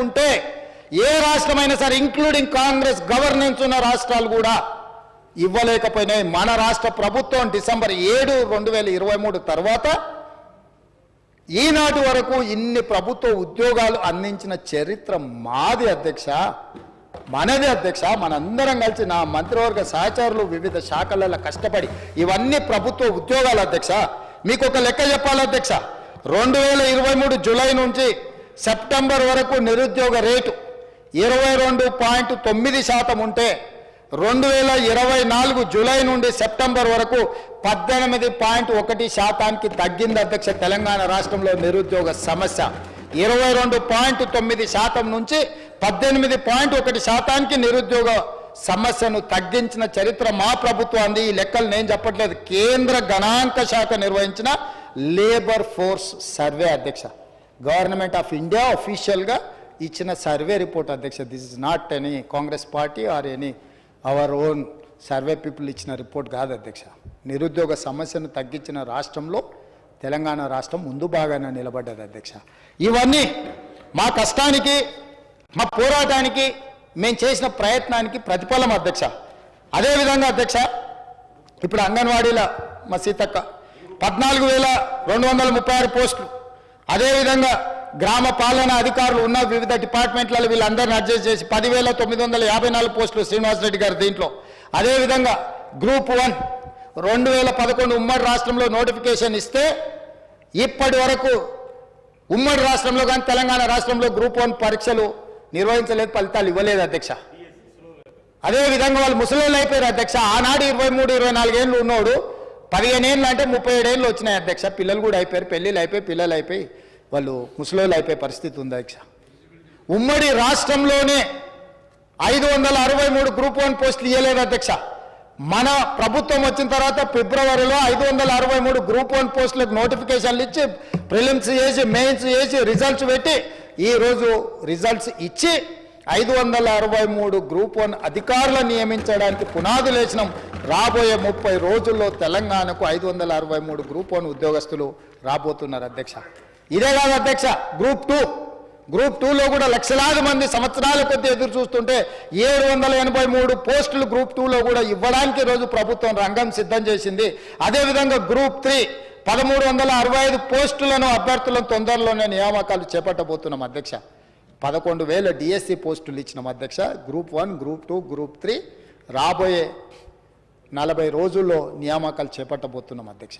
ఉంటే ఏ రాష్ట్రమైనా సరే including Congress governance ఉన్న రాష్ట్రాలు కూడా ఇవ్వలేకపోయినాయి. మన రాష్ట్ర ప్రభుత్వం డిసెంబర్ 7, 2023 తర్వాత ఈనాటి వరకు ఇన్ని ప్రభుత్వ ఉద్యోగాలు అందించిన చరిత్ర మాది అధ్యక్ష, మనది అధ్యక్ష. మనందరం కలిసి నా మంత్రివర్గ సహచరులు వివిధ శాఖలలో కష్టపడి ఇవన్నీ ప్రభుత్వ ఉద్యోగాలు అధ్యక్ష. మీకు ఒక లెక్క చెప్పాలి అధ్యక్ష, 2023 జూలై నుంచి సెప్టెంబర్ వరకు నిరుద్యోగ రేటు 22.9% ఉంటే 2024 జూలై నుండి సెప్టెంబర్ వరకు 18.1% తగ్గింది అధ్యక్ష. తెలంగాణ రాష్ట్రంలో నిరుద్యోగ సమస్య 22.9% నుంచి 18.1% నిరుద్యోగ సమస్యను తగ్గించిన చరిత్ర మా ప్రభుత్వాన్ని. ఈ లెక్కలు నేను చెప్పట్లేదు, కేంద్ర గణాంక శాఖ నిర్వహించిన లేబర్ ఫోర్స్ సర్వే అధ్యక్ష, గవర్నమెంట్ ఆఫ్ ఇండియా అఫీషియల్గా ఇచ్చిన సర్వే రిపోర్ట్ అధ్యక్ష. This is not any Congress party or any our own survey people ఇచ్చిన రిపోర్ట్ కాదు అధ్యక్ష. నిరుద్యోగ సమస్యను తగ్గించిన రాష్ట్రంలో తెలంగాణ రాష్ట్రం ముందు బాగానే నిలబడ్డది అధ్యక్ష. ఇవన్నీ మా కష్టానికి, మా పోరాటానికి, మేము చేసిన ప్రయత్నానికి ప్రతిఫలం అధ్యక్ష. అదేవిధంగా అధ్యక్ష, ఇప్పుడు అంగన్వాడీల మా సీతక్క 14,236 పోస్టులు, అదేవిధంగా గ్రామ పాలనా అధికారులు ఉన్న వివిధ డిపార్ట్మెంట్లలో వీళ్ళందరినీ అడ్జస్ట్ చేసి 10,954 పోస్టులు శ్రీనివాసరెడ్డి గారు దీంట్లో. అదేవిధంగా గ్రూప్ 1 2011 ఉమ్మడి రాష్ట్రంలో నోటిఫికేషన్ ఇస్తే ఇప్పటి వరకు ఉమ్మడి రాష్ట్రంలో కానీ తెలంగాణ రాష్ట్రంలో గ్రూప్ 1 పరీక్షలు నిర్వహించలేదు, ఫలితాలు ఇవ్వలేదు అధ్యక్ష. అదేవిధంగా వాళ్ళు ముసలిళ్ళు అయిపోయారు అధ్యక్ష. ఆనాడు 23-24 ఏళ్ళు ఉన్నోడు 15 ఏళ్ళు అంటే 37 ఏళ్ళు వచ్చినాయి అధ్యక్ష. పిల్లలు కూడా అయిపోయారు, పెళ్ళిళ్ళు అయిపోయి, పిల్లలు అయిపోయి, వాళ్ళు ముసలోళ్ళు అయిపోయే పరిస్థితి ఉంది అధ్యక్ష. ఉమ్మడి రాష్ట్రంలోనే 563 గ్రూప్ 1 పోస్టులు ఇవ్వలేదు అధ్యక్ష. మన ప్రభుత్వం వచ్చిన తర్వాత ఫిబ్రవరిలో 563 గ్రూప్ 1 పోస్టులకు నోటిఫికేషన్లు ఇచ్చి, ప్రిలిమ్స్ చేసి, మెయిన్స్ చేసి, రిజల్ట్స్ పెట్టి, ఈరోజు రిజల్ట్స్ ఇచ్చి 563 గ్రూప్ 1 అధికారులను నియమించడానికి పునాదులు వేసినాం. రాబోయే 30 రోజుల్లో తెలంగాణకు 563 గ్రూప్ 1 ఉద్యోగస్తులు రాబోతున్నారు అధ్యక్ష. ఇదే కాదు అధ్యక్ష, గ్రూప్ 2లో కూడా లక్షలాది మంది సంవత్సరాల కొద్దీ ఎదురు చూస్తుంటే 783 పోస్టులు గ్రూప్ 2లో కూడా ఇవ్వడానికి రోజు ప్రభుత్వం రంగం సిద్ధం చేసింది. అదేవిధంగా గ్రూప్ 3 1365 పోస్టులను అభ్యర్థులను తొందరలోనే నియామకాలు చేపట్టబోతున్నాం అధ్యక్ష. 11,000 డిఎస్సి పోస్టులు ఇచ్చినాం అధ్యక్ష. గ్రూప్ 1, గ్రూప్ 2, గ్రూప్ 3 రాబోయే 40 రోజుల్లో నియామకాలు చేపట్టబోతున్నాం అధ్యక్ష.